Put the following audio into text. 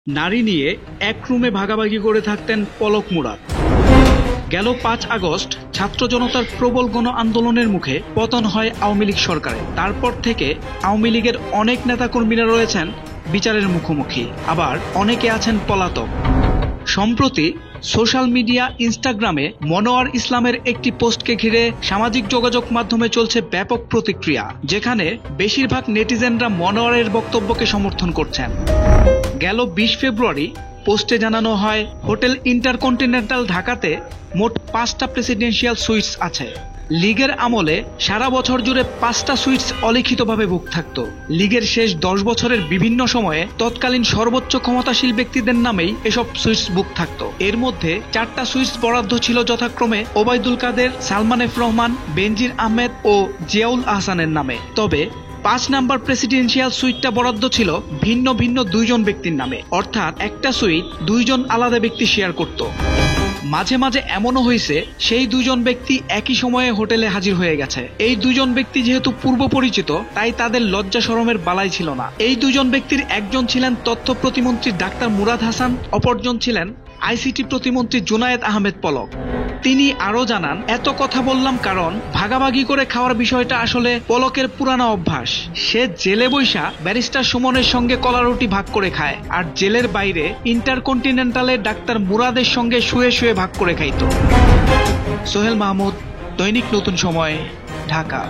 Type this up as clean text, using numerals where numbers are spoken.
নারী নিয়ে এক রুমে ভাগাভাগি করে থাকতেন পলক মুরাদ। গেল ৫ আগস্ট ছাত্র জনতার প্রবল গণ আন্দোলনের মুখে পতন হয় আওয়ামী লীগ সরকারের। তারপর থেকে আওয়ামী লীগের অনেক নেতাকর্মীরা রয়েছেন বিচারের মুখোমুখি, আবার অনেকে আছেন পলাতক। সম্প্রতি সোশ্যাল মিডিয়া ইনস্টাগ্রামে মনোয়ার ইসলামের একটি পোস্টকে ঘিরে সামাজিক যোগাযোগ মাধ্যমে চলছে ব্যাপক প্রতিক্রিয়া, যেখানে বেশিরভাগ নেটিজেনরা মনোয়ারের বক্তব্যকে সমর্থন করছেন। গেল ২০ ফেব্রুয়ারি পোস্টে জানানো হয়, হোটেল ইন্টারকন্টিনেন্টাল ঢাকাতে মোট ৫টা প্রেসিডেন্সিয়াল সুইটস আছে। লীগের আমলে সারা বছর জুড়ে ৫টা সুইটস অলিখিতভাবে বুক থাকত। লীগের শেষ ১০ বছরের বিভিন্ন সময়ে তৎকালীন সর্বোচ্চ ক্ষমতাশীল ব্যক্তিদের নামেই এসব সুইটস বুক থাকত। এর মধ্যে ৪টা সুইটস বরাদ্দ ছিল যথাক্রমে ওবায়দুল কাদের, সালমান এফ রহমান, বেনজির আহমেদ ও জিয়াউল আহসানের নামে। তবে ৫ নাম্বার প্রেসিডেন্সিয়াল সুইটটা বরাদ্দ ছিল ভিন্ন ভিন্ন ২জন ব্যক্তির নামে, অর্থাৎ একটা সুইট ২জন আলাদা ব্যক্তি শেয়ার করত। মাঝে মাঝে এমনও হয়েছে সেই ২জন ব্যক্তি একই সময়ে হোটেলে হাজির হয়ে গেছে। এই ২জন ব্যক্তি যেহেতু পূর্ব পরিচিত, তাই তাদের লজ্জা শরমের বালাই ছিল না। এই ২জন ব্যক্তির একজন ছিলেন তথ্য প্রতিমন্ত্রী ডাক্তার মুরাদ হাসান, অপরজন ছিলেন আইসিটি প্রতিমন্ত্রী জুনায়েদ আহমেদ পলক। তিনি আরো জানান, এত কথা বললাম কারণ ভাগাভাগি করে খাওয়ার বিষয়টা আসলে পলকের পুরানো অভ্যাস। সে জেলে বৈশা ব্যারিস্টার সুমনের সঙ্গে কলারুটি ভাগ করে খায়, আর জেলের বাইরে ইন্টারকন্টিনেন্টালে ডাক্তার মুরাদের সঙ্গে শুয়ে শুয়ে ভাগ করে খাইত। সোহেল মাহমুদ, দৈনিক নতুন সময়, ঢাকা।